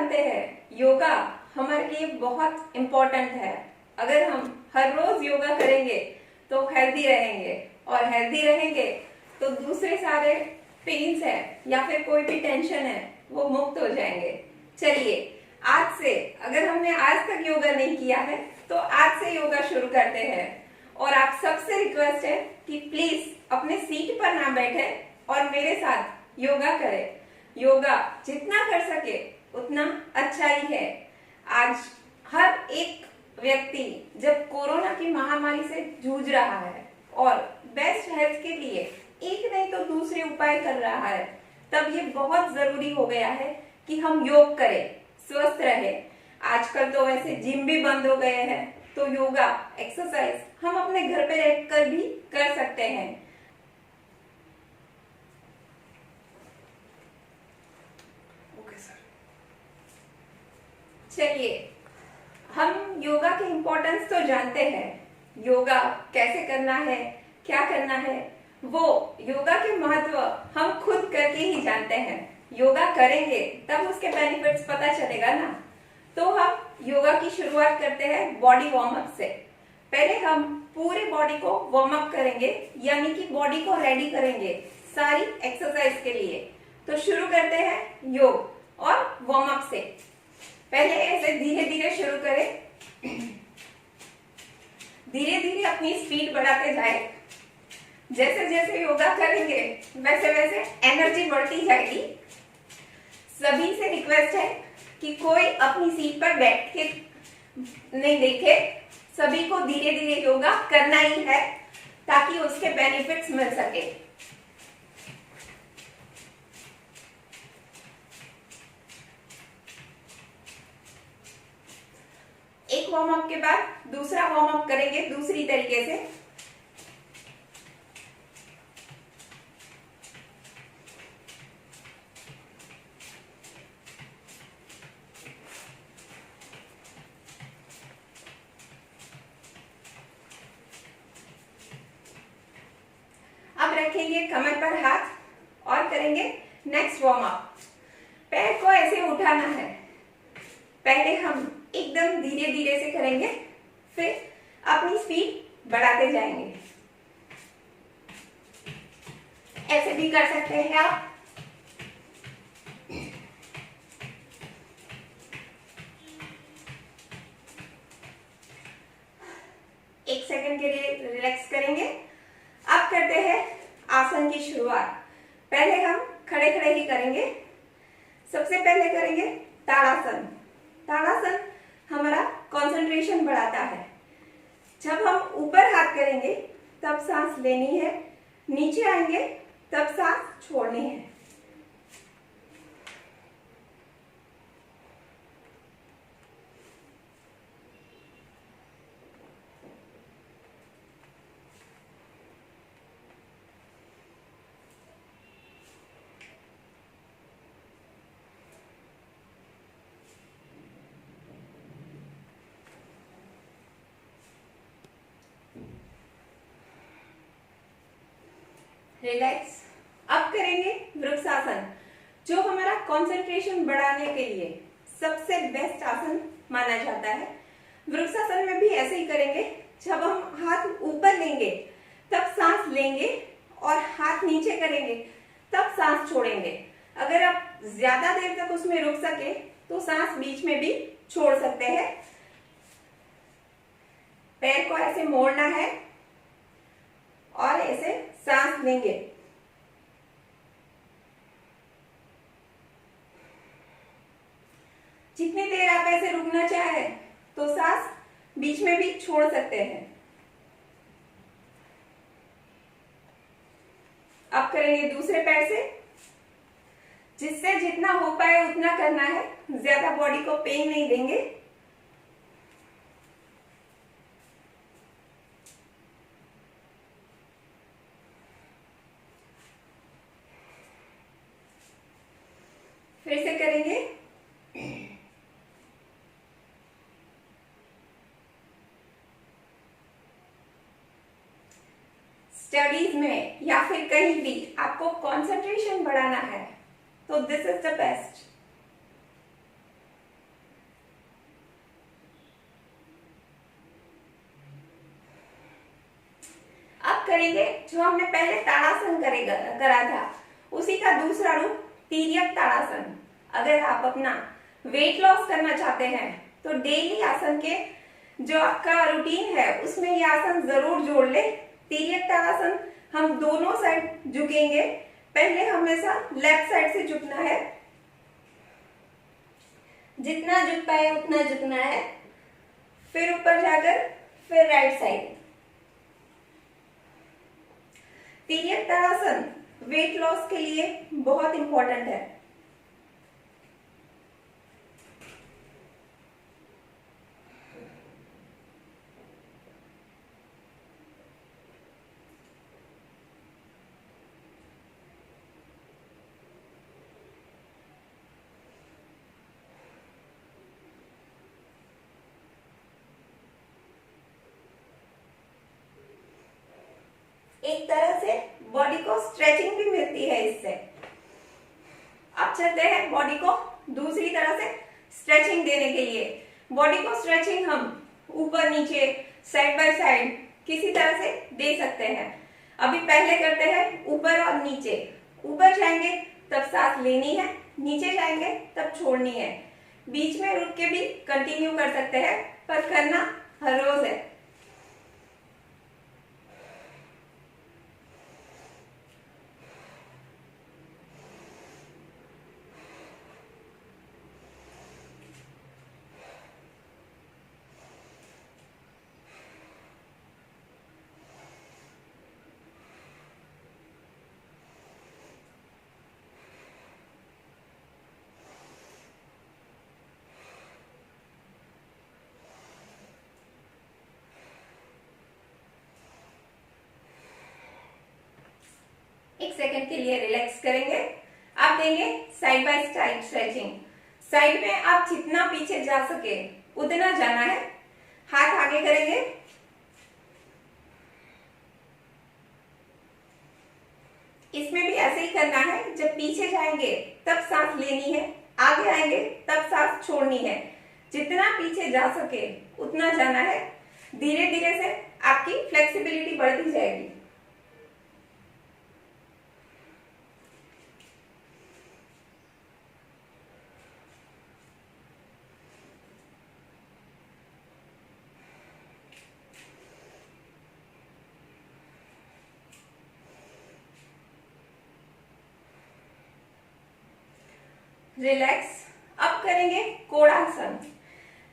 जानते हैं योगा हमारे लिए बहुत इम्पोर्टेंट है। अगर हम हर रोज योगा करेंगे तो हेल्दी रहेंगे, और हेल्दी रहेंगे तो दूसरे सारे पेन्स है या फिर कोई भी टेंशन है वो मुक्त हो जाएंगे। चलिए आज से, अगर हमने आज तक योगा नहीं किया है तो आज से योगा शुरू करते हैं। और आप सबसे रिक्वेस्ट है कि प्लीज अपने सीट पर ना बैठे और मेरे साथ योगा करें। योगा जितना कर सके उतना अच्छा ही है। आज हर एक व्यक्ति जब कोरोना की महामारी से जूझ रहा है और बेस्ट हेल्थ के लिए एक नहीं तो दूसरे उपाय कर रहा है, तब ये बहुत जरूरी हो गया है कि हम योग करें, स्वस्थ रहे। आजकल तो वैसे जिम भी बंद हो गए हैं, तो योगा एक्सरसाइज हम अपने घर पे रहकर भी कर सकते हैं। Okay sir. चलिए, हम योगा के इम्पोर्टेंस तो जानते हैं। योगा कैसे करना है, क्या करना है, वो योगा के महत्व हम खुद करके ही जानते हैं। योगा करेंगे तब उसके बेनिफिट्स पता चलेगा ना। तो हम योगा की शुरुआत करते हैं बॉडी वार्म अप से। पहले हम पूरे बॉडी को वार्म अप करेंगे, यानी कि बॉडी को रेडी करेंगे सारी एक्सरसाइज के लिए। तो शुरू करते हैं योग और वार्म अप से। पहले ऐसे धीरे धीरे शुरू करें, धीरे धीरे अपनी स्पीड बढ़ाते जाए। जैसे जैसे योगा करेंगे वैसे वैसे एनर्जी बढ़ती जाएगी। सभी से रिक्वेस्ट है कि कोई अपनी सीट पर बैठ के नहीं देखे, सभी को धीरे धीरे योगा करना ही है ताकि उसके बेनिफिट्स मिल सके। एक वार्म अप के बाद दूसरा वार्म अप करेंगे दूसरी तरीके से। अब रखेंगे कमर पर हाथ और करेंगे नेक्स्ट वार्म अप। पैर को ऐसे उठाना है। पहले हम एकदम धीरे धीरे से करेंगे, फिर अपनी स्पीड बढ़ाते जाएंगे। ऐसे भी कर सकते हैं आप। एक सेकंड के लिए रिलैक्स करेंगे। अब करते हैं आसन की शुरुआत। पहले हम खड़े खड़े ही करेंगे। सबसे पहले करेंगे ताड़ासन। ताड़ासन हमारा कंसंट्रेशन बढ़ाता है। जब हम ऊपर हाथ करेंगे तब सांस लेनी है, नीचे आएंगे तब सांस छोड़नी है। रिलैक्स। अब करेंगे वृक्षासन, जो हमारा कंसंट्रेशन बढ़ाने के लिए सबसे बेस्ट आसन माना जाता है। वृक्षासन में भी ऐसे ही करेंगे। जब हम हाथ ऊपर लेंगे तब सांस लेंगे और हाथ नीचे करेंगे तब सांस छोड़ेंगे। अगर आप ज्यादा देर तक उसमें रुक सके तो सांस बीच में भी छोड़ सकते हैं। पैर को ऐसे मोड़ना है और ऐसे सांस लेंगे। जितनी देर आप ऐसे रुकना चाहे तो सांस बीच में भी छोड़ सकते हैं। अब करेंगे दूसरे पैर से। जिससे जितना हो पाए उतना करना है, ज्यादा बॉडी को पेन नहीं देंगे। फिर से करेंगे। स्टडीज में या फिर कहीं भी आपको कंसंट्रेशन बढ़ाना है तो दिस इज द बेस्ट। करेंगे जो हमने पहले ताड़ासन करा था, उसी का दूसरा रूप तिर्यक ताड़ासन। अगर आप अपना वेट लॉस करना चाहते हैं तो डेली आसन के जो आपका रूटीन है उसमें ये आसन जरूर जोड़ ले। तिर्यक ताड़ासन हम दोनों साइड झुकेंगे। पहले हमेशा लेफ्ट साइड से झुकना है, जितना झुक पाए उतना झुकना है, फिर ऊपर जाकर फिर राइट साइड। तिर्यक ताड़ासन वेट लॉस के लिए बहुत इंपॉर्टेंट है। एक तरह से बॉडी को स्ट्रेचिंग भी मिलती है इससे। अब चलते हैं बॉडी को दूसरी तरह से स्ट्रेचिंग देने के लिए। बॉडी को स्ट्रेचिंग हम ऊपर नीचे साइड बाय साइड किसी तरह से दे सकते हैं। अभी पहले करते हैं ऊपर और नीचे। ऊपर जाएंगे तब सांस लेनी है, नीचे जाएंगे तब छोड़नी है। बीच में रुक के भी कंटिन्यू कर सकते हैं, पर करना हर रोज है। एक सेकंड के लिए रिलैक्स करेंगे। आप देंगे side by side stretching. Side में आप जितना पीछे जा सके उतना जाना है। हाथ आगे करेंगे, इसमें भी ऐसे ही करना है। जब पीछे जाएंगे तब सांस लेनी है, आगे आएंगे तब सांस छोड़नी है। जितना पीछे जा सके उतना जाना है। धीरे धीरे से आपकी फ्लेक्सिबिलिटी बढ़ती जाएगी। रिलैक्स। अब करेंगे कोणासन,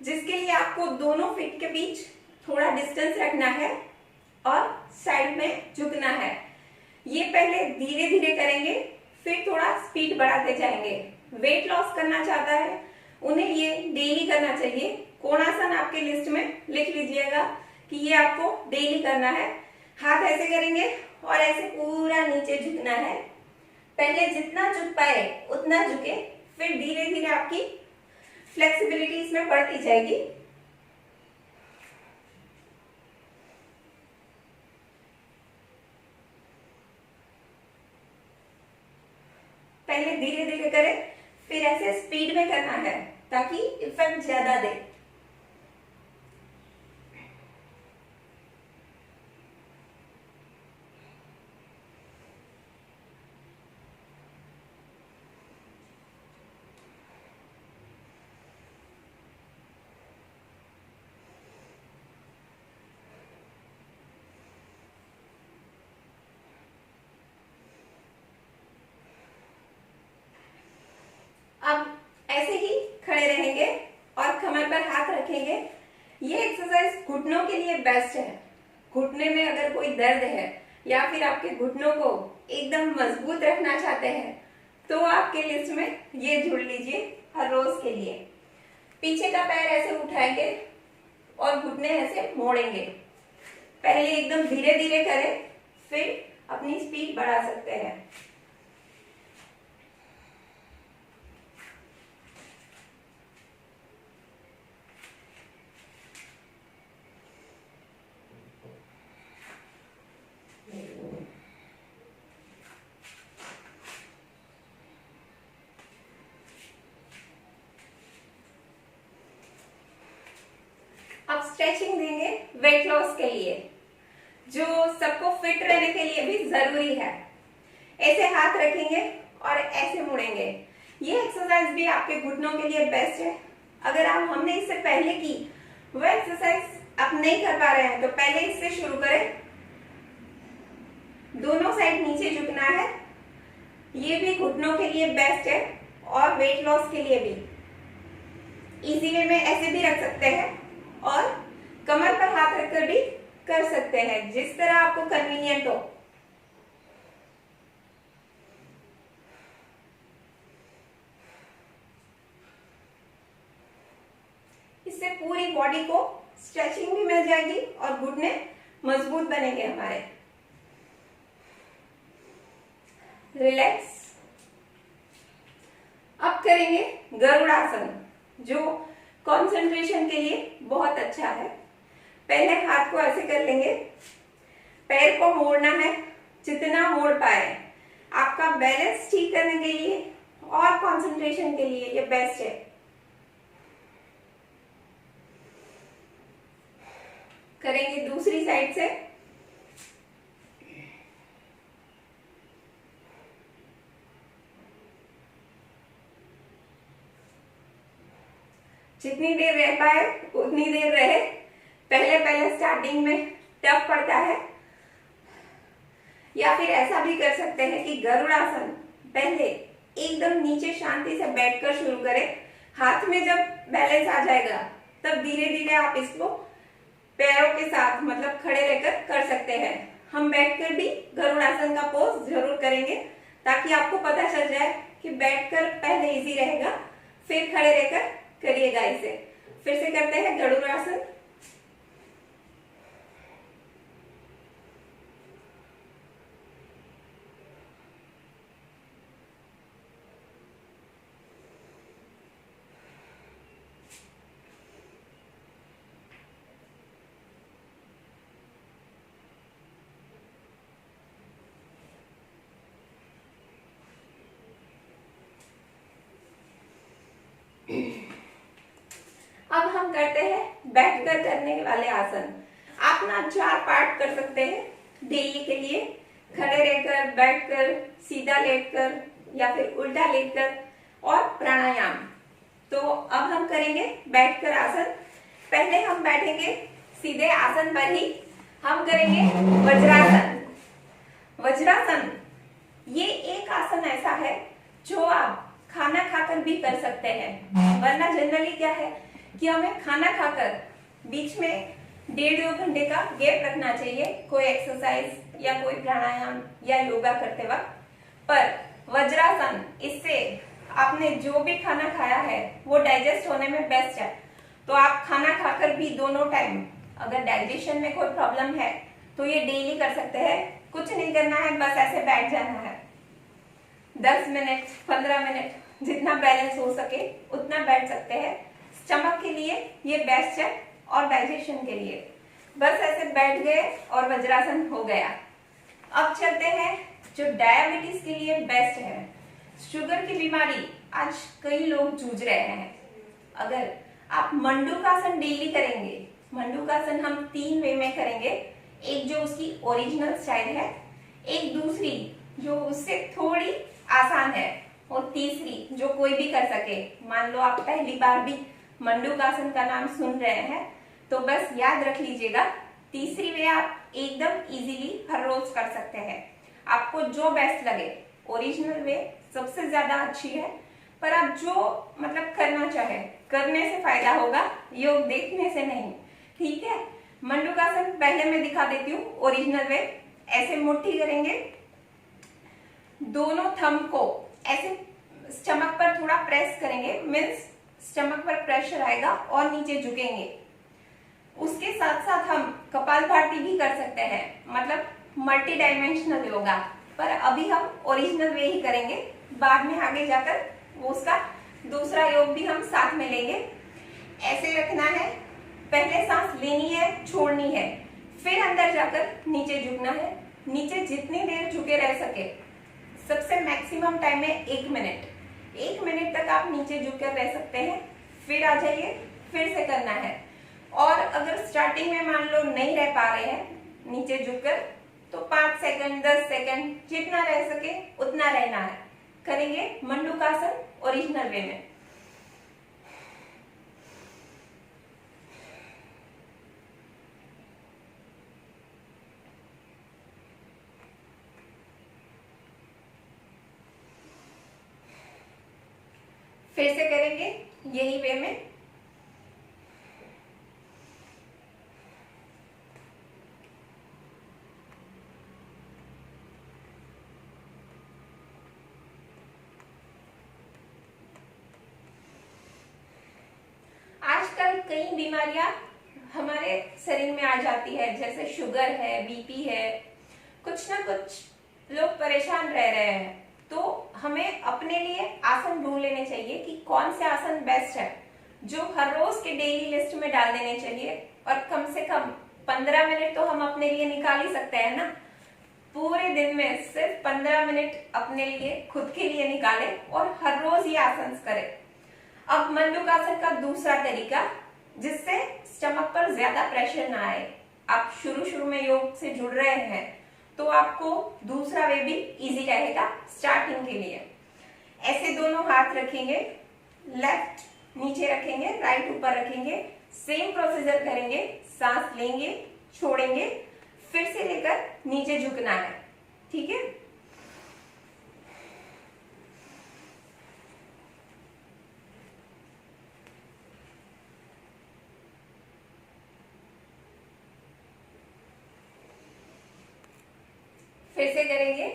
जिसके लिए आपको दोनों फीट के बीच थोड़ा डिस्टेंस रखना है और साइड में झुकना है। ये पहले धीरे धीरे करेंगे, फिर थोड़ा स्पीड बढ़ाते जाएंगे। वेट लॉस करना चाहता है उन्हें ये डेली करना चाहिए। कोणासन आपके लिस्ट में लिख लीजिएगा कि ये आपको डेली करना है। हाथ ऐसे करेंगे और ऐसे पूरा नीचे झुकना है। पहले जितना झुक पाए उतना झुके, फिर धीरे धीरे आपकी फ्लेक्सिबिलिटी इसमें बढ़ती जाएगी। पहले धीरे धीरे करें, फिर ऐसे स्पीड में करना है ताकि इफेक्ट ज्यादा दे। अब ऐसे ही खड़े रहेंगे और कमर पर हाथ रखेंगे। ये एक्सरसाइज घुटनों के लिए बेस्ट है। घुटने में अगर कोई दर्द है या फिर आपके घुटनों को एकदम मजबूत रखना चाहते हैं तो आपके लिस्ट में ये जोड़ लीजिए हर रोज के लिए। पीछे का पैर ऐसे उठाएंगे और घुटने ऐसे मोड़ेंगे। पहले एकदम धीरे धीरे करें, फिर अपनी स्पीड बढ़ा सकते हैं। अब स्ट्रेचिंग देंगे वेट लॉस के लिए। जो सबको फिट रहने के लिए भी जरूरी है। ऐसे हाथ रखेंगे और ऐसे मुड़ेंगे। ये एक्सरसाइज भी आपके घुटनों के लिए बेस्ट है। अगर आप हमने इससे पहले की वो एक्सरसाइज आप नहीं कर पा रहे हैं तो पहले इससे शुरू करें। दोनों साइड नीचे झुकना है। ये भी घुटनों के लिए बेस्ट है और वेट लॉस के लिए भी। इजी वे में ऐसे भी रख सकते हैं और कमर पर हाथ रखकर भी कर सकते हैं, जिस तरह आपको कन्वीनियंट हो। इससे पूरी बॉडी को स्ट्रेचिंग भी मिल जाएगी और घुटने मजबूत बनेंगे हमारे। रिलैक्स। अब करेंगे गरुड़ासन, जो कंसंट्रेशन के लिए बहुत अच्छा है। पहले हाथ को ऐसे कर लेंगे, पैर को मोड़ना है जितना मोड़ पाए। आपका बैलेंस ठीक करने के लिए और कंसंट्रेशन के लिए ये बेस्ट है। करेंगे दूसरी साइड से। जितनी देर रह पाए उतनी देर रहे। पहले पहले स्टार्टिंग में टफ पड़ता है, या फिर ऐसा भी कर सकते हैं कि गरुड़ासन पहले एकदम नीचे शांति से बैठकर शुरू करें। हाथ में जब बैलेंस आ जाएगा तब धीरे धीरे आप इसको पैरों के साथ मतलब खड़े रहकर कर सकते हैं। हम बैठकर भी गरुड़ासन का पोज जरूर करेंगे ताकि आपको पता चल जाए कि बैठकर पहले इजी रहेगा, फिर खड़े रहकर करिएगा इसे। फिर से करते हैं गरुड़ासन। अब हम करते हैं बैठकर करने वाले आसन। आप ना 4 पार्ट कर सकते हैं डेली के लिए। खड़े रहकर, बैठकर, सीधा लेटकर या फिर उल्टा लेटकर और प्राणायाम। तो अब हम करेंगे बैठकर आसन। पहले हम बैठेंगे सीधे आसन पर ही। हम करेंगे वज्रासन। वज्रासन ये एक आसन ऐसा है जो आप खाना खाकर भी कर सकते हैं। वरना जनरली क्या है कि हमें खाना खाकर बीच में 1.5-2 घंटे का गैप रखना चाहिए, कोई एक्सरसाइज या कोई प्राणायाम या योगा करते वक्त। पर वज्रासन, इससे आपने जो भी खाना खाया है वो डाइजेस्ट होने में बेस्ट है। तो आप खाना खाकर भी दोनों टाइम, अगर डाइजेशन में कोई प्रॉब्लम है तो ये डेली कर सकते हैं। कुछ नहीं करना है, बस ऐसे बैठ जाना है। 10 मिनट, 15 मिनट, जितना बैलेंस हो सके उतना बैठ सकते हैं। स्टमक के लिए ये बेस्ट है और डाइजेशन के लिए। बस ऐसे बैठ गए और वज्रासन हो गया। अब चलते हैं जो डायबिटीज के लिए बेस्ट है। शुगर की बीमारी आज कई लोग जूझ रहे हैं। अगर आप मंडूकासन डेली करेंगे, मंडूकासन हम 3 वे में करेंगे। एक जो उसकी ओरिजिनल स्टाइल है, एक दूसरी जो उससे थोड़ी आसान है, और तीसरी जो कोई भी कर सके। मान लो आप पहली बार भी मंडूकासन का नाम सुन रहे हैं तो बस याद रख लीजिएगा, तीसरी वे आप एकदम इजीली हर रोज कर सकते हैं। आपको जो बेस्ट लगे। ओरिजिनल वे सबसे ज्यादा अच्छी है, पर आप जो मतलब करना चाहे, करने से फायदा होगा, योग देखने से नहीं। ठीक है, मंडूकासन पहले मैं दिखा देती हूँ ओरिजिनल वे। ऐसे मुट्ठी करेंगे, दोनों थंब को ऐसे स्टमक पर थोड़ा प्रेस करेंगे, मीन्स स्टमक पर प्रेशर आएगा और नीचे झुकेंगे। उसके साथ साथ हम कपालभाति भी कर सकते हैं, मतलब मल्टी डायमेंशनल योगा। पर अभी हम ओरिजिनल वे ही करेंगे, बाद में आगे जाकर वो उसका दूसरा योग भी हम साथ में लेंगे। ऐसे रखना है, पहले सांस लेनी है, छोड़नी है, फिर अंदर जाकर नीचे झुकना है। नीचे जितनी देर झुके रह सके, सबसे मैक्सिमम टाइम है 1 मिनट। 1 मिनट तक आप नीचे झुक कर रह सकते हैं, फिर आ जाइए, फिर से करना है। और अगर स्टार्टिंग में मान लो नहीं रह पा रहे हैं, नीचे झुककर, तो 5 सेकंड 10 सेकंड जितना रह सके उतना रहना है। करेंगे मंडूकासन ओरिजिनल वे में। फिर से करेंगे यही वे में। आजकल कई बीमारियां हमारे शरीर में आ जाती है, जैसे शुगर है, बीपी है, कुछ ना कुछ लोग परेशान रह रहे हैं। तो हमें अपने लिए आसन ढूंढ लेने चाहिए कि कौन से आसन बेस्ट है, जो हर रोज के डेली लिस्ट में डाल देने चाहिए। और कम से कम 15 मिनट तो हम अपने लिए निकाल ही सकते हैं ना। पूरे दिन में सिर्फ 15 मिनट अपने लिए, खुद के लिए निकालें और हर रोज ये आसन करें। अब मंडूकासन का दूसरा तरीका, जिससे स्टमक पर ज्यादा प्रेशर ना आए। आप शुरू में योग से जुड़ रहे हैं तो आपको दूसरा वे भी इजी रहेगा स्टार्टिंग के लिए। ऐसे दोनों हाथ रखेंगे, लेफ्ट नीचे रखेंगे, राइट ऊपर रखेंगे। सेम प्रोसीजर करेंगे, सांस लेंगे, छोड़ेंगे, फिर से लेकर नीचे झुकना है। ठीक है। फिर से करेंगे।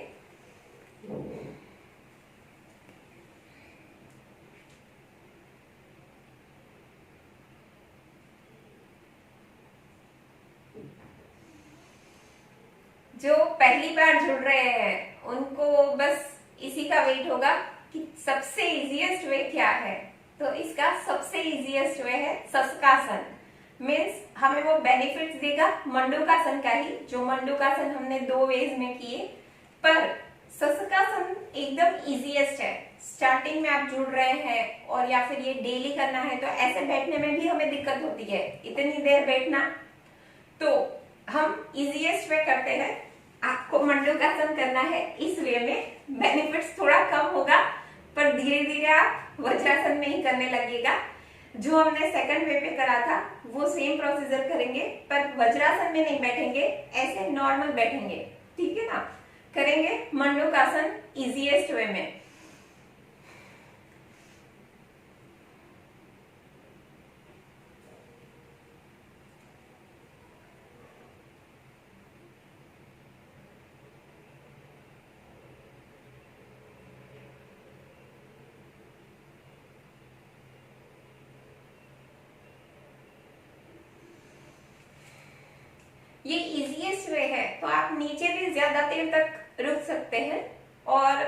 जो पहली बार जुड़ रहे हैं उनको बस इसी का वेट होगा कि सबसे इजीएस्ट वे क्या है। तो इसका सबसे इजीएस्ट वे है शशकासन। मीन्स हमें वो बेनिफिट्स देगा मंडूकासन का ही, जो मंडूकासन हमने 2 वेज में किए। पर शशकासन एकदम इजीएस्ट है। स्टार्टिंग में आप जुड़ रहे हैं और या फिर ये डेली करना है तो ऐसे बैठने में भी हमें दिक्कत होती है, इतनी देर बैठना। तो हम इजीएस्ट वे करते हैं। आपको मंडूकासन करना है इस वे में, बेनिफिट्स थोड़ा कम होगा पर धीरे धीरे आप वज्रासन में ही करने लगेगा। जो हमने सेकंड वे पे करा था वो सेम प्रोसीजर करेंगे, पर वज्रासन में नहीं बैठेंगे, ऐसे नॉर्मल बैठेंगे। ठीक है ना। करेंगे मंडूकासन इजीएस्ट वे में। ये इजीएस्ट वे है, तो आप नीचे भी ज्यादा देर तक रुक सकते हैं और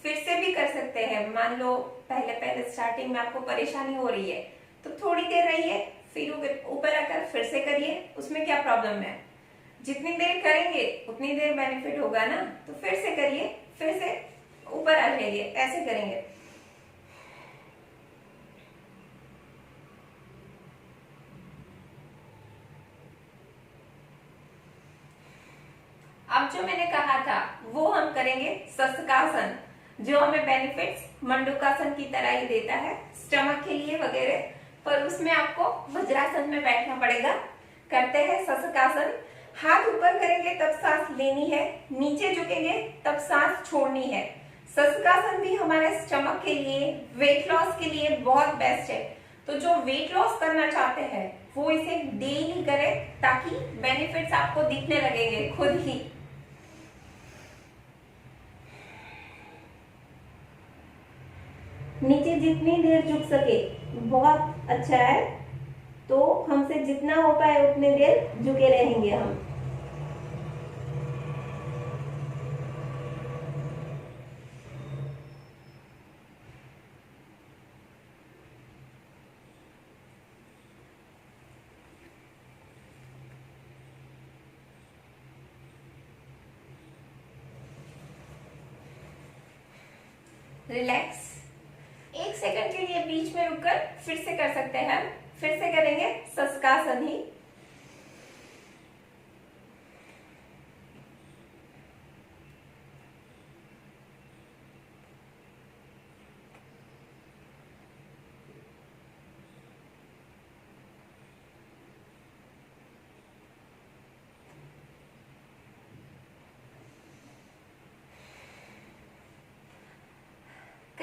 फिर से भी कर सकते हैं। मान लो पहले स्टार्टिंग में आपको परेशानी हो रही है तो थोड़ी देर रहिए, फिर ऊपर आकर फिर से करिए, उसमें क्या प्रॉब्लम है। जितनी देर करेंगे उतनी देर बेनिफिट होगा ना। तो फिर से करिए, फिर से ऊपर आ जाइए, ऐसे करेंगे। अब जो मैंने कहा था वो हम करेंगे शशकासन, जो हमें बेनिफिट्स मंडूकासन की तरह ही देता है स्टमक के लिए वगैरह, पर उसमें आपको वज्रासन में बैठना पड़ेगा। करते हैं शशकासन। हाथ ऊपर करेंगे तब सांस लेनी है, नीचे झुकेंगे तब सांस छोड़नी है। शशकासन भी हमारे स्टमक के लिए, वेट लॉस के लिए बहुत बेस्ट है। तो जो वेट लॉस करना चाहते हैं वो इसे डेली करें, ताकि बेनिफिट्स आपको दिखने लगेंगे खुद ही। नीचे जितनी देर झुक सके बहुत अच्छा है। तो हमसे जितना हो पाए उतनी देर झुके रहेंगे हम। रिलैक्स। 1 सेकंड के लिए बीच में रुककर फिर से कर सकते हैं। फिर से करेंगे शशकासन ही।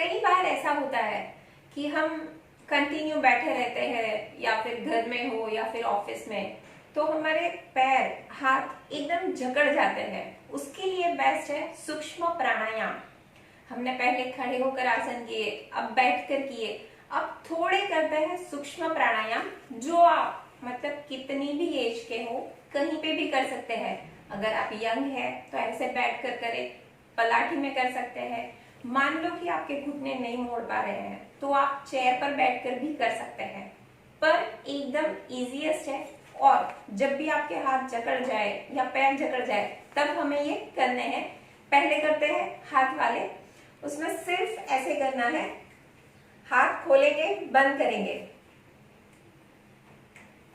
कई बार ऐसा होता है कि हम कंटिन्यू बैठे रहते हैं, या फिर घर में हो या फिर ऑफिस में, तो हमारे पैर हाथ एकदम जकड़ जाते हैं। उसके लिए बेस्ट है सूक्ष्म प्राणायाम। हमने पहले खड़े होकर आसन किए, अब बैठकर किए, अब थोड़े करते हैं सूक्ष्म प्राणायाम, जो आप मतलब कितनी भी एज के हो कहीं पे भी कर सकते हैं। अगर आप यंग है तो ऐसे बैठ कर करें, पलाठी में कर सकते हैं। मान लो कि आपके घुटने नहीं मोड़ पा रहे हैं तो आप चेयर पर बैठकर भी कर सकते हैं, पर एकदम इजीएस्ट है। और जब भी आपके हाथ जकड़ जाए या पैर जकड़ जाए तब हमें ये करने हैं। पहले करते हैं हाथ वाले, उसमें सिर्फ ऐसे करना है, हाथ खोलेंगे बंद करेंगे।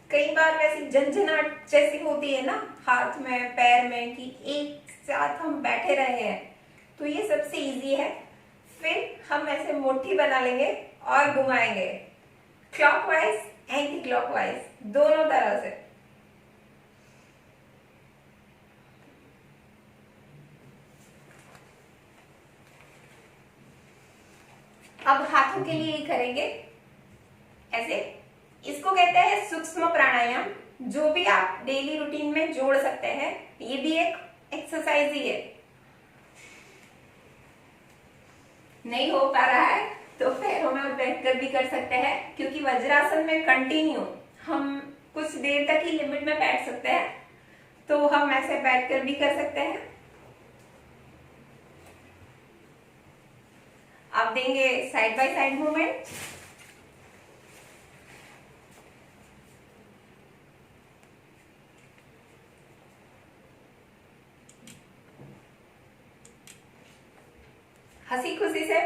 कई बार वैसी झंझनाहट जैसी होती है ना हाथ में पैर में कि एक साथ हम बैठे रहे हैं, तो ये सबसे इजी है। फिर हम ऐसे मुट्ठी बना लेंगे और घुमाएंगे, क्लॉकवाइज एंटी क्लॉकवाइज, दोनों तरह से। अब हाथों के लिए ही करेंगे ऐसे। इसको कहते हैं सूक्ष्म प्राणायाम, जो भी आप डेली रूटीन में जोड़ सकते हैं। ये भी एक एक्सरसाइज ही है। नहीं हो पा रहा है तो पैरों में बैठकर भी कर सकते हैं, क्योंकि वज्रासन में कंटिन्यू हम कुछ देर तक ही लिमिट में बैठ सकते हैं, तो हम ऐसे बैठकर भी कर सकते हैं। आप देंगे साइड बाय साइड मूवमेंट। हंसी खुशी से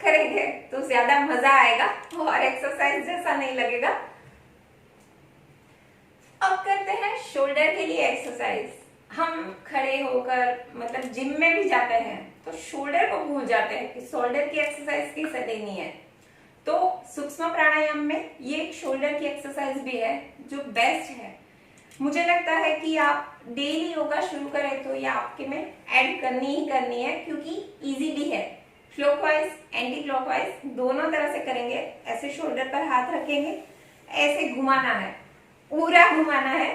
करेंगे तो ज्यादा मजा आएगा और एक्सरसाइज जैसा नहीं लगेगा। अब करते हैं शोल्डर के लिए एक्सरसाइज। हम खड़े होकर मतलब जिम में भी जाते हैं तो शोल्डर को भूल जाते हैं कि शोल्डर की एक्सरसाइज कैसे देनी है। तो सूक्ष्म प्राणायाम में ये एक शोल्डर की एक्सरसाइज भी है जो बेस्ट है। मुझे लगता है कि आप डेली योगा शुरू करें तो ये आपके में ऐड करनी ही करनी है, क्योंकि इजी भी है। क्लॉकवाइज एंटी क्लॉकवाइज दोनों तरह से करेंगे। ऐसे शोल्डर पर हाथ रखेंगे, ऐसे घुमाना है, पूरा घुमाना है।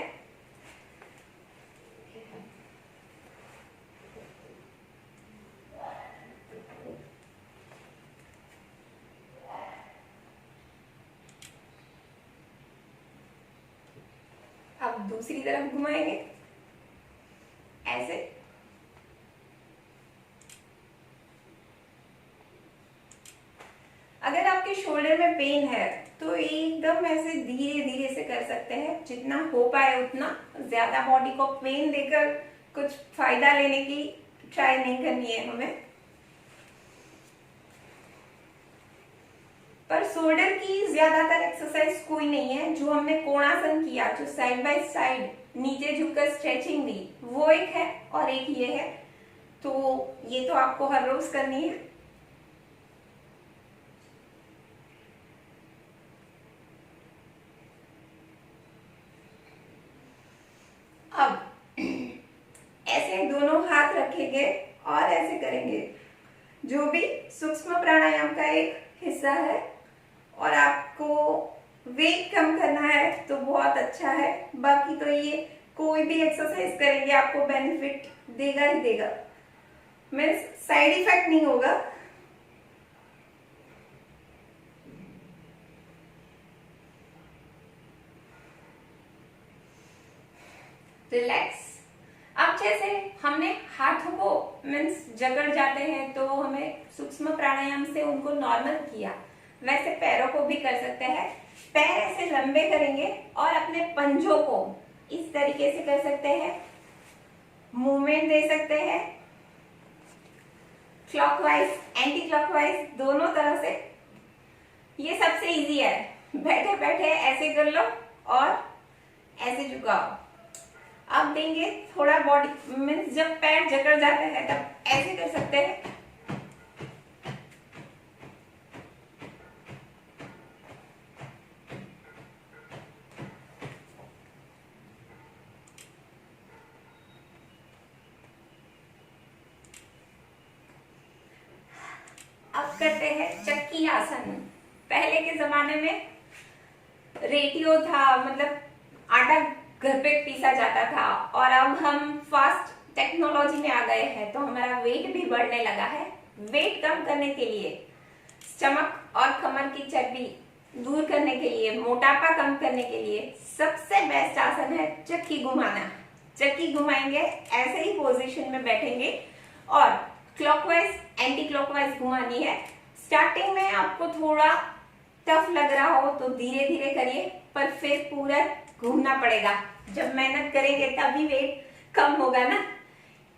अब दूसरी तरफ घुमाएंगे ऐसे। अगर आपके शोल्डर में पेन है तो एकदम ऐसे धीरे धीरे से कर सकते हैं, जितना हो पाए उतना। ज्यादा बॉडी को पेन देकर कुछ फायदा लेने की ट्राई नहीं करनी है हमें। पर शोल्डर की ज्यादातर एक्सरसाइज कोई नहीं है। जो हमने कोणासन किया, जो साइड बाय साइड नीचे झुककर स्ट्रेचिंग दी, वो एक है और एक ये है। तो ये तो आपको हर रोज करनी है। अब ऐसे दोनों हाथ रखेंगे और ऐसे करेंगे, जो भी सूक्ष्म प्राणायाम का एक हिस्सा है। और आपको वेट कम करना है तो बहुत अच्छा है। बाकी तो ये कोई भी एक्सरसाइज करेंगे आपको बेनिफिट देगा ही देगा, मीन्स साइड इफेक्ट नहीं होगा। रिलैक्स। अब जैसे हमने हाथों को मीन्स जकड़ जाते हैं तो हमें सूक्ष्म प्राणायाम से उनको नॉर्मल किया, वैसे पैरों को भी कर सकते हैं। पैर ऐसे लंबे करेंगे और अपने पंजों को इस तरीके से कर सकते हैं, मूवमेंट दे सकते हैं, क्लॉकवाइज एंटी क्लॉकवाइज दोनों तरह से। ये सबसे इजी है। बैठे बैठे ऐसे कर लो और ऐसे झुकाओ। अब देंगे थोड़ा बॉडी मीन्स जब पैर जकड़ जाते हैं तब ऐसे कर सकते हैं। अब करते हैं चक्की आसन। पहले के जमाने में रेडियो था, मतलब आटा घर पे पीसा जाता था, और अब हम फास्ट टेक्नोलॉजी में आ गए हैं, तो हमारा वेट भी बढ़ने लगा है। वेट कम करने के लिए, स्टमक और कमर की चर्बी दूर करने के लिए, मोटापा कम करने के लिए सबसे बेस्ट आसन है चक्की घुमाना। चक्की घुमाएंगे, ऐसे ही पोजीशन में बैठेंगे और क्लॉकवाइज एंटी क्लॉकवाइज घुमानी है। स्टार्टिंग में आपको थोड़ा टफ लग रहा हो तो धीरे धीरे करिए, पर फिर पूरा घूमना पड़ेगा। जब मेहनत करेंगे तभी वेट कम होगा ना।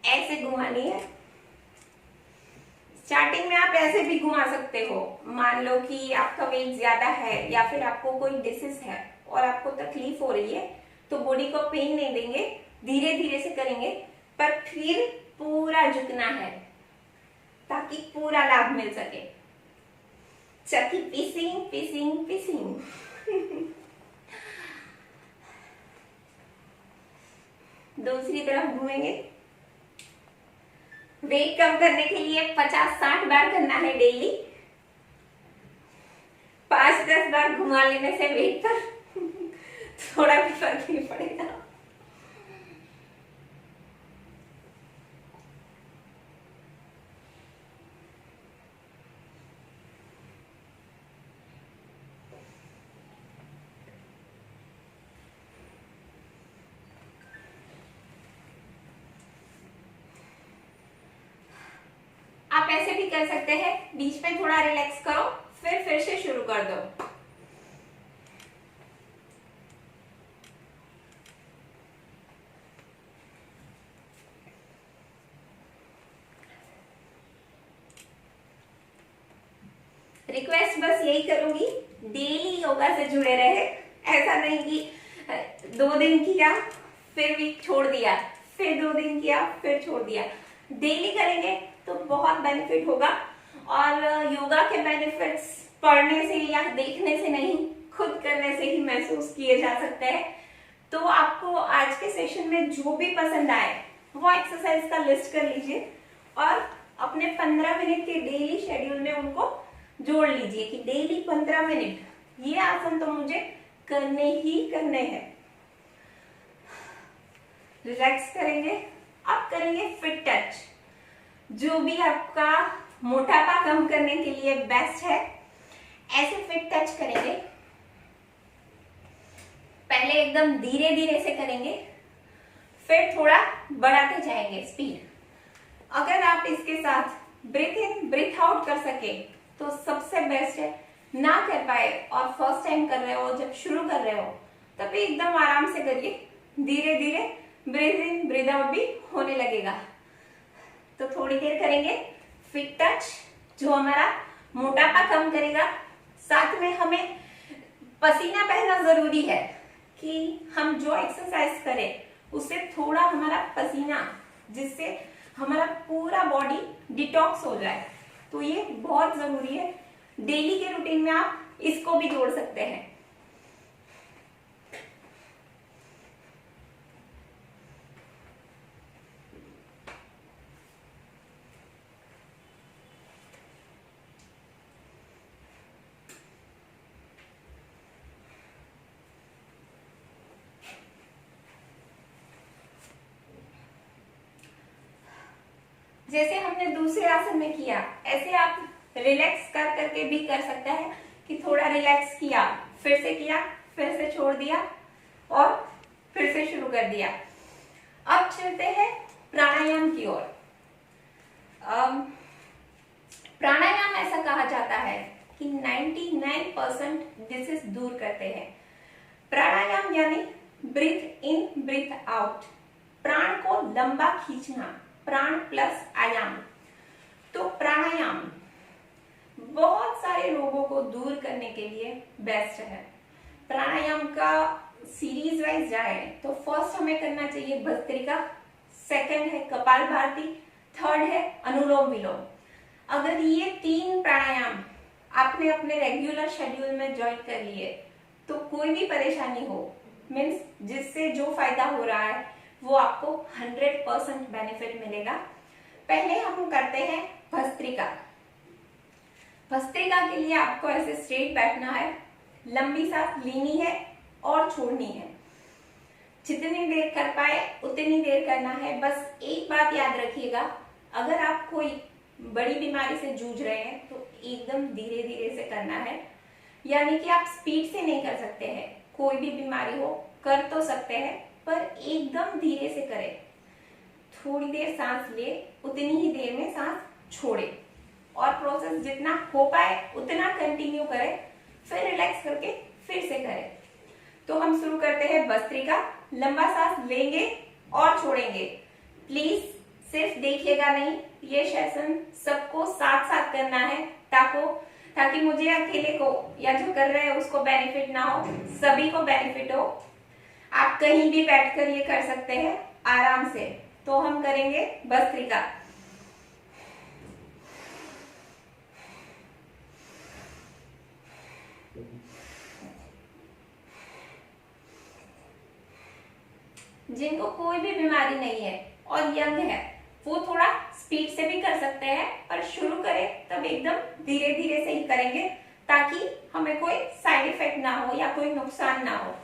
ऐसे घुमानी है। स्टार्टिंग में आप ऐसे भी घुमा सकते हो। मान लो कि आपका वेट ज्यादा है या फिर आपको कोई डिसीज है और आपको तकलीफ हो रही है, तो बॉडी को पेन नहीं देंगे, धीरे धीरे से करेंगे, पर फिर पूरा झुकना है ताकि पूरा लाभ मिल सके। चक्की पीसिंग पीसिंग पीसिंग। दूसरी तरफ घूमेंगे। वेट कम करने के लिए 50-60 बार करना है डेली। 5-10 बार घुमा लेने से वेट पर थोड़ा भी फर्क नहीं पड़ेगा। आप ऐसे भी कर सकते हैं, बीच में थोड़ा रिलैक्स करो, फिर से शुरू कर दो। रिक्वेस्ट बस यही करूंगी, डेली योगा से जुड़े रहे। ऐसा नहीं कि 2 दिन किया फिर वीक छोड़ दिया, फिर 2 दिन किया फिर छोड़ दिया। डेली करेंगे तो बहुत बेनिफिट होगा। और योगा के बेनिफिट्स पढ़ने से या देखने से नहीं, खुद करने से ही महसूस किए जा सकते हैं। तो आपको आज के सेशन में जो भी पसंद आए वो एक्सरसाइज का लिस्ट कर लीजिए और अपने 15 मिनट के डेली शेड्यूल में उनको जोड़ लीजिए कि डेली 15 मिनट ये आसन तो मुझे करने ही करने हैं। रिलैक्स करेंगे। अब करेंगे फिट टच, जो भी आपका मोटापा कम करने के लिए बेस्ट है। ऐसे फिट टच करेंगे। पहले एकदम धीरे धीरे से करेंगे, फिर थोड़ा बढ़ाते जाएंगे स्पीड। अगर आप इसके साथ ब्रीथ इन ब्रीथ आउट कर सके तो सबसे बेस्ट है। ना कर पाए और फर्स्ट टाइम कर रहे हो, जब शुरू कर रहे हो, तभी एकदम आराम से करिए। धीरे धीरे ब्रीथ इन ब्रीथ आउट भी होने लगेगा। तो थोड़ी देर करेंगे फिट टच, जो हमारा मोटापा कम करेगा। साथ में हमें पसीना बहना जरूरी है कि हम जो एक्सरसाइज करें उससे थोड़ा हमारा पसीना, जिससे हमारा पूरा बॉडी डिटॉक्स हो जाए। तो ये बहुत जरूरी है। डेली के रूटीन में आप इसको भी जोड़ सकते हैं। जैसे हमने दूसरे आसन में किया, ऐसे आप रिलैक्स कर करके भी कर सकते हैं कि थोड़ा रिलैक्स किया, फिर से किया, फिर से छोड़ दिया और फिर से शुरू कर दिया। अब चलते हैं प्राणायाम की ओर। प्राणायाम ऐसा कहा जाता है कि 99% डिसीज दूर करते हैं। प्राणायाम यानी ब्रीथ इन ब्रीथ आउट, प्राण को लंबा खींचना, प्राण प्लस आयाम। तो प्राणायाम बहुत सारे रोगों को दूर करने के लिए बेस्ट है। प्राणायाम का सीरीज वाइज जाए तो फर्स्ट हमें करना चाहिए भस्त्रिका, सेकंड है कपालभाति, थर्ड है अनुलोम विलोम। अगर ये 3 प्राणायाम आपने अपने रेगुलर शेड्यूल में ज्वाइन कर लिए तो कोई भी परेशानी हो, मीन्स जिससे जो फायदा हो रहा है वो आपको 100% बेनिफिट मिलेगा। पहले हम करते हैं भस्त्रिका। भस्त्रिका के लिए आपको ऐसे स्ट्रेट बैठना है, लंबी सांस लेनी है और छोड़नी है। जितनी देर कर पाए उतनी देर करना है। बस एक बात याद रखिएगा, अगर आप कोई बड़ी बीमारी से जूझ रहे हैं तो एकदम धीरे धीरे से करना है, यानी कि आप स्पीड से नहीं कर सकते हैं। कोई भी बीमारी हो कर तो सकते हैं पर एकदम धीरे से करें। थोड़ी देर सांस ले, उतनी ही देर में सांस छोड़े और प्रोसेस जितना हो पाए उतना कंटिन्यू करें, फिर रिलैक्स करके फिर से करें। तो हम शुरू करते हैं भस्त्रिका। लंबा सांस लेंगे और छोड़ेंगे। प्लीज सिर्फ देखिएगा नहीं, ये सेशन सबको साथ साथ करना है ताकि मुझे अकेले को या जो कर रहे हैं उसको बेनिफिट ना हो, सभी को बेनिफिट हो। आप कहीं भी बैठकर ये कर सकते हैं आराम से। तो हम करेंगे भस्त्रिका। जिनको कोई भी बीमारी नहीं है और यंग है वो थोड़ा स्पीड से भी कर सकते हैं, पर शुरू करें तब एकदम धीरे धीरे से ही करेंगे ताकि हमें कोई साइड इफेक्ट ना हो या कोई नुकसान ना हो।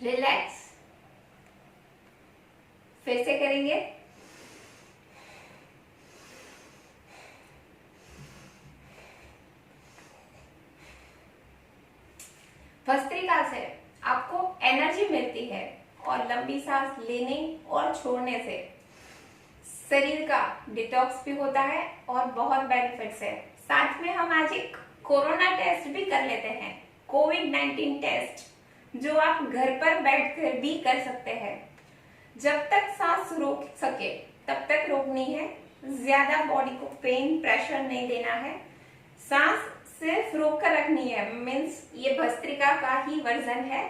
रिलैक्स, फिर से करेंगे। भस्त्रिका से आपको एनर्जी मिलती है और लंबी सांस लेने और छोड़ने से शरीर का डिटॉक्स भी होता है और बहुत बेनिफिट्स है। साथ में हम आज एक कोरोना टेस्ट भी कर लेते हैं, कोविड-19 टेस्ट, जो आप घर पर बैठकर भी कर सकते हैं। जब तक सांस रोक सके तब तक रोकनी है, ज्यादा बॉडी को पेन प्रेशर नहीं देना है, सांस सिर्फ रोक कर रखनी है। मीन्स ये भस्त्रिका का ही वर्जन है,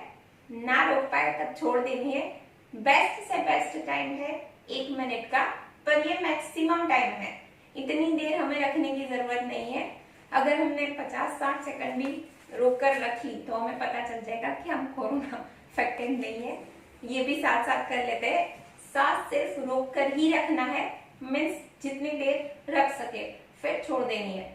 ना रोक पाए तब छोड़ देनी है। बेस्ट से बेस्ट टाइम है 1 मिनट का, पर ये मैक्सिमम टाइम है, इतनी देर हमें रखने की जरूरत नहीं है। अगर हमने 50-60 सेकंड भी रोक कर रखी तो हमें पता चल जाएगा कि हम कोरोना अफेक्टेड नहीं है। ये भी साथ साथ कर लेते हैं। सांस सिर्फ रोक कर ही रखना है, मीन्स जितनी देर रख सके, फिर छोड़ देनी है।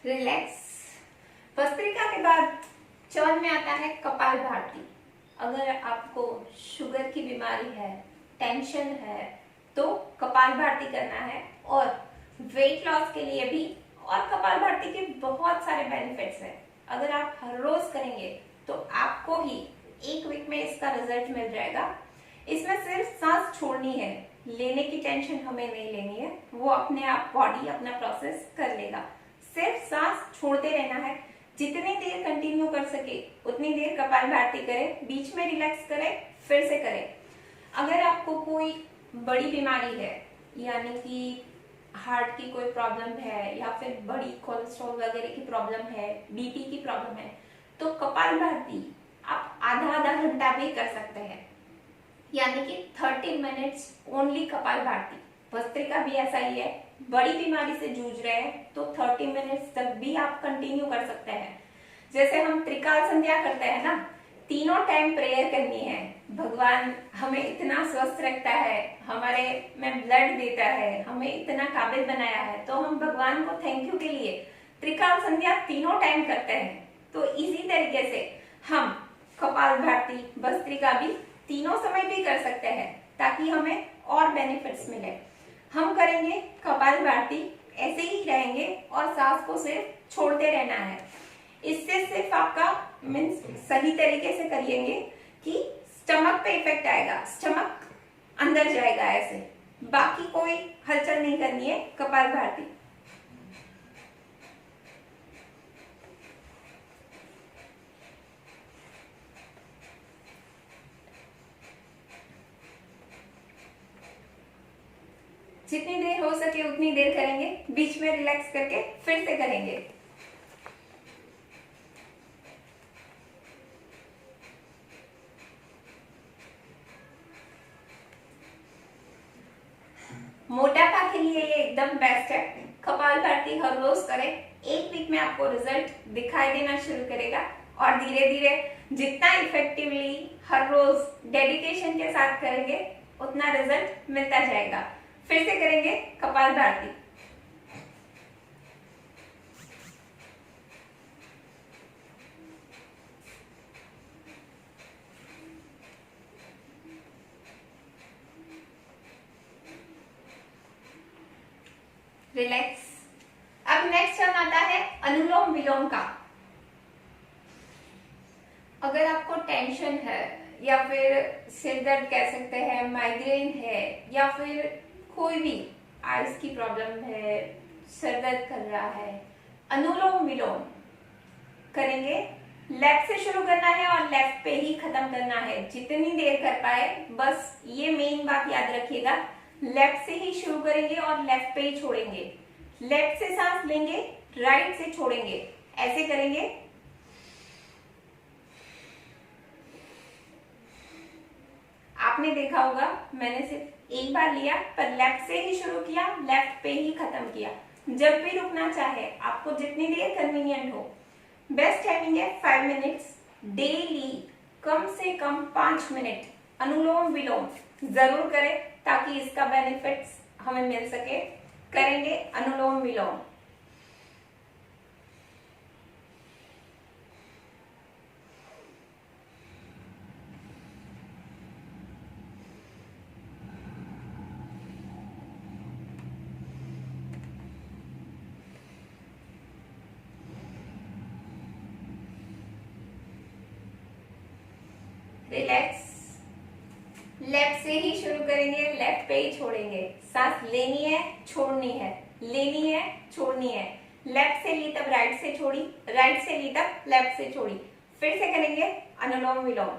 रिलैक्स। भस्त्रिका के बाद चरण में आता है कपालभाति। अगर आपको शुगर की बीमारी है, टेंशन है, तो कपालभाति करना है। और वेट लॉस के लिए भी, और कपालभाति के बहुत सारे बेनिफिट्स हैं। अगर आप हर रोज करेंगे तो आपको ही 1 वीक में इसका रिजल्ट मिल जाएगा। इसमें सिर्फ सांस छोड़नी है, लेने की टेंशन हमें नहीं लेनी है, वो अपने आप बॉडी अपना प्रोसेस कर लेगा। सिर्फ सांस छोड़ते रहना है, जितनी देर कंटिन्यू कर सके उतनी देर कपालभाति करें, बीच में रिलैक्स करें, फिर से करें। अगर आपको कोई बड़ी बीमारी है, यानी कि हार्ट की कोई प्रॉब्लम है या फिर बड़ी कोलेस्ट्रॉल वगैरह की प्रॉब्लम है, बीपी की प्रॉब्लम है, तो कपालभाति आप आधा घंटा भी कर सकते हैं, यानी कि 30 मिनट्स ओनली कपालभाति। भस्त्रिका भी ऐसा ही है, बड़ी बीमारी से जूझ रहे हैं तो 30 मिनट्स तक भी आप कंटिन्यू कर सकते हैं। जैसे हम त्रिकाल संध्या करते हैं ना, तीनों टाइम प्रेयर करनी है। भगवान हमें इतना स्वस्थ रखता है, हमारे में ब्लड देता है, हमें इतना काबिल बनाया है, तो हम भगवान को थैंक यू के लिए त्रिकाल संध्या तीनों टाइम करते हैं। तो इसी तरीके से हम कपालभाति, भस्त्रिका भी तीनों समय भी कर सकते हैं ताकि हमें और बेनिफिट्स मिले। हम करेंगे कपालभाति, ऐसे ही रहेंगे और सांस को सिर्फ छोड़ते रहना है। इससे सिर्फ आपका मीन्स सही तरीके से करिएंगे कि स्टमक पे इफेक्ट आएगा, स्टमक अंदर जाएगा ऐसे, बाकी कोई हलचल नहीं करनी है कपालभाति। जितनी देर हो सके उतनी देर करेंगे, बीच में रिलैक्स करके फिर से करेंगे। मोटापा के लिए ये एकदम बेस्ट है। कपालभाति हर रोज करें, एक वीक में आपको रिजल्ट दिखाई देना शुरू करेगा और धीरे धीरे जितना इफेक्टिवली हर रोज डेडिकेशन के साथ करेंगे उतना रिजल्ट मिलता जाएगा। फिर से करेंगे कपालभाति। रिलैक्स। अब नेक्स्ट टर्न आता है अनुलोम विलोम का। अगर आपको टेंशन है या फिर सिर दर्द कह सकते हैं, माइग्रेन है या फिर कोई भी आइज की प्रॉब्लम है, सर दर्द कर रहा है, अनुलोम विलोम करेंगे। लेफ्ट से शुरू करना है और लेफ्ट पे ही खत्म करना है, जितनी देर कर पाए। बस ये मेन बात याद रखिएगा, लेफ्ट से ही शुरू करेंगे और लेफ्ट पे ही छोड़ेंगे। लेफ्ट से सांस लेंगे, राइट से छोड़ेंगे, ऐसे करेंगे। आपने देखा होगा मैंने सिर्फ एक बार लिया पर लेफ्ट से ही शुरू किया, लेफ्ट पे ही खत्म किया। जब भी रुकना चाहे आपको, जितनी देर कन्वीनियंट हो। बेस्ट टाइमिंग है 5 मिनट्स डेली, कम से कम 5 मिनट अनुलोम विलोम जरूर करें ताकि इसका बेनिफिट्स हमें मिल सके। करेंगे अनुलोम विलोम। रिलैक्स। लेफ्ट से ही शुरू करेंगे, लेफ्ट पे ही छोड़ेंगे। सांस लेनी है, छोड़नी है, लेनी है, छोड़नी है। लेफ्ट से ली तब राइट से छोड़ी, राइट से ली तब लेफ्ट से छोड़ी। फिर से करेंगे अनुलोम विलोम।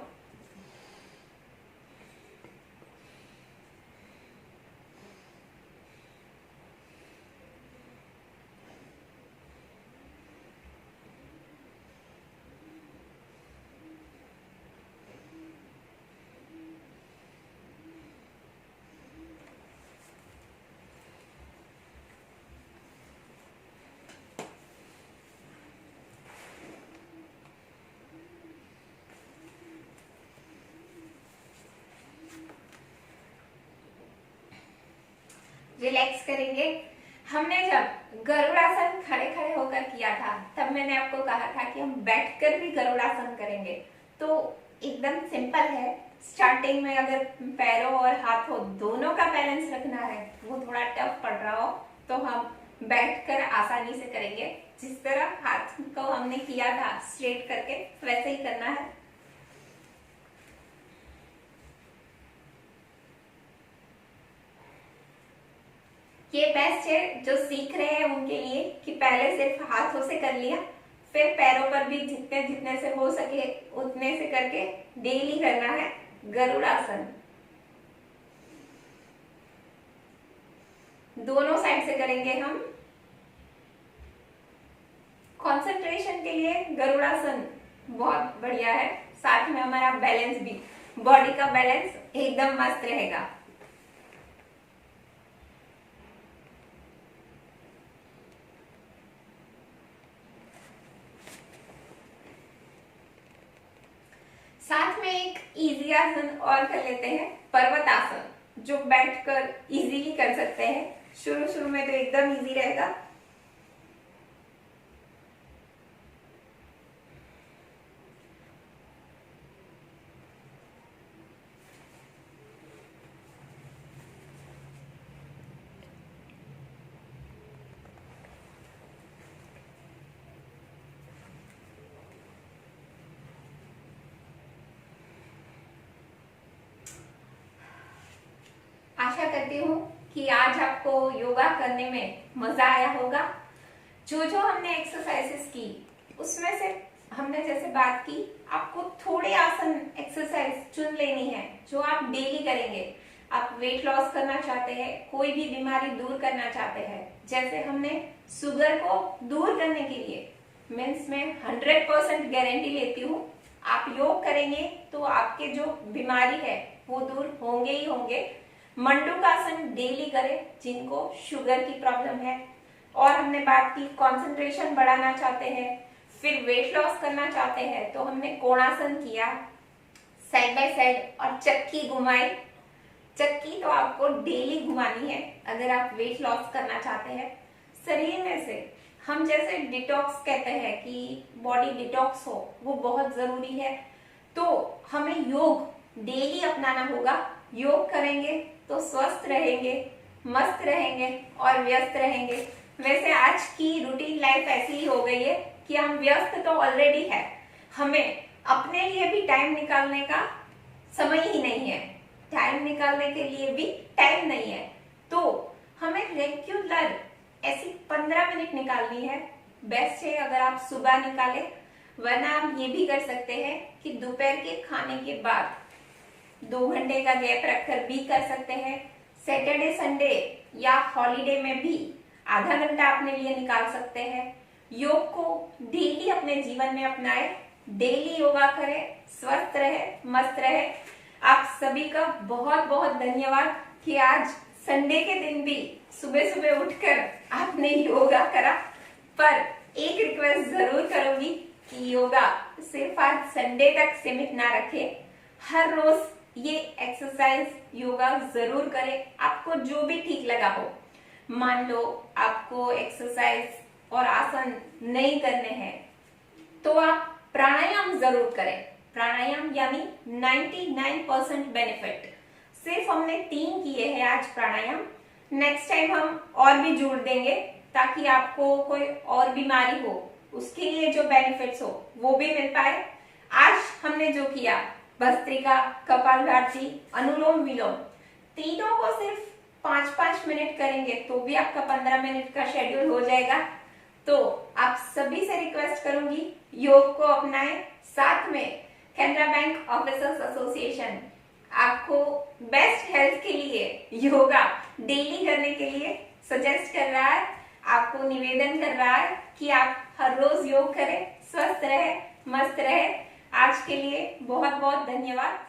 रिलैक्स करेंगे। हमने जब गरुड़ासन खड़े खड़े होकर किया था तब मैंने आपको कहा था कि हम बैठकर भी गरुड़ासन करेंगे। तो एकदम सिंपल है। स्टार्टिंग में अगर पैरों और हाथों दोनों का बैलेंस रखना है, वो थोड़ा टफ पड़ रहा हो, तो हम बैठकर आसानी से करेंगे। जिस तरह हाथ को हमने किया था स्ट्रेट करके, वैसे ही करना है। ये बेस्ट है जो सीख रहे हैं उनके लिए कि पहले सिर्फ हाथों से कर लिया, फिर पैरों पर भी जितने जितने से हो सके उतने से करके डेली करना है गरुड़ासन। दोनों साइड से करेंगे हम। कंसंट्रेशन के लिए गरुड़ासन बहुत बढ़िया है, साथ में हमारा बैलेंस भी, बॉडी का बैलेंस एकदम मस्त रहेगा। साथ में एक इजी आसन और कर लेते हैं, पर्वतासन, जो बैठकर इजीली कर सकते हैं। शुरू शुरू में तो एकदम इजी रहेगा। करती हूँ कि आज आपको योगा करने में मजा आया होगा। जो जो हमने एक्सरसाइजेस की उसमें से हमने जैसे बात की, आपको थोड़े आसन एक्सरसाइज चुन लेनी है जो आप डेली करेंगे। आप वेट लॉस करना चाहते हैं, कोई भी बीमारी दूर करना चाहते हैं, जैसे हमने शुगर को दूर करने के लिए मीन्स में 100% गारंटी लेती हूँ, आप योग करेंगे तो आपके जो बीमारी है वो दूर होंगे ही होंगे। मंडूकासन डेली करें जिनको शुगर की प्रॉब्लम है। और हमने बात की कंसंट्रेशन बढ़ाना चाहते हैं, फिर वेट लॉस करना चाहते हैं तो हमने कोणासन किया, साइड बाय साइड और चक्की घुमाई। चक्की तो आपको डेली घुमानी है अगर आप वेट लॉस करना चाहते हैं। शरीर में से हम जैसे डिटॉक्स कहते हैं कि बॉडी डिटॉक्स हो, वो बहुत जरूरी है। तो हमें योग डेली अपनाना होगा। योग करेंगे तो स्वस्थ रहेंगे, मस्त रहेंगे और व्यस्त रहेंगे। वैसे आज की रूटीन लाइफ ऐसी ही हो गई है कि हम व्यस्त तो ऑलरेडी है, हमें अपने लिए भी टाइम निकालने का समय ही नहीं है, टाइम निकालने के लिए भी टाइम नहीं है। तो हमें रेगुलर ऐसी 15 मिनट निकालनी है। बेस्ट है अगर आप सुबह निकालें, वरना आप ये भी कर सकते हैं कि दोपहर के खाने के बाद 2 घंटे का गैप रखकर भी कर सकते हैं। सैटरडे संडे या हॉलीडे में भी आधा घंटा अपने लिए निकाल सकते हैं। योग को डेली अपने जीवन में अपनाएं, डेली योगा करें, स्वस्थ रहे, मस्त रहे। आप सभी का बहुत बहुत धन्यवाद कि आज संडे के दिन भी सुबह सुबह उठकर आपने योगा करा। पर एक रिक्वेस्ट जरूर करूंगी कि योगा सिर्फ आज संडे तक सीमित ना रखें, हर रोज ये एक्सरसाइज योगा जरूर करें, आपको जो भी ठीक लगा हो। मान लो आपको एक्सरसाइज और आसन नहीं करने हैं तो आप प्राणायाम जरूर करें। प्राणायाम यानी 99% बेनिफिट। सिर्फ हमने 3 किए हैं आज प्राणायाम, नेक्स्ट टाइम हम और भी जोड़ देंगे ताकि आपको कोई और बीमारी हो उसके लिए जो बेनिफिट्स हो वो भी मिल पाए। आज हमने जो किया भस्त्रिका, कपालभाति, अनुलोम विलोम, तीनों को सिर्फ 5-5 मिनट करेंगे तो भी आपका 15 मिनट का शेड्यूल हो जाएगा। तो आप सभी से रिक्वेस्ट करूंगी योग को अपनाएं। साथ में कैनरा बैंक ऑफिसर्स एसोसिएशन आपको बेस्ट हेल्थ के लिए योगा डेली करने के लिए सजेस्ट कर रहा है, आपको निवेदन कर रहा है कि आप हर रोज योग करें, स्वस्थ रहे, मस्त रहे। आज के लिए बहुत बहुत धन्यवाद।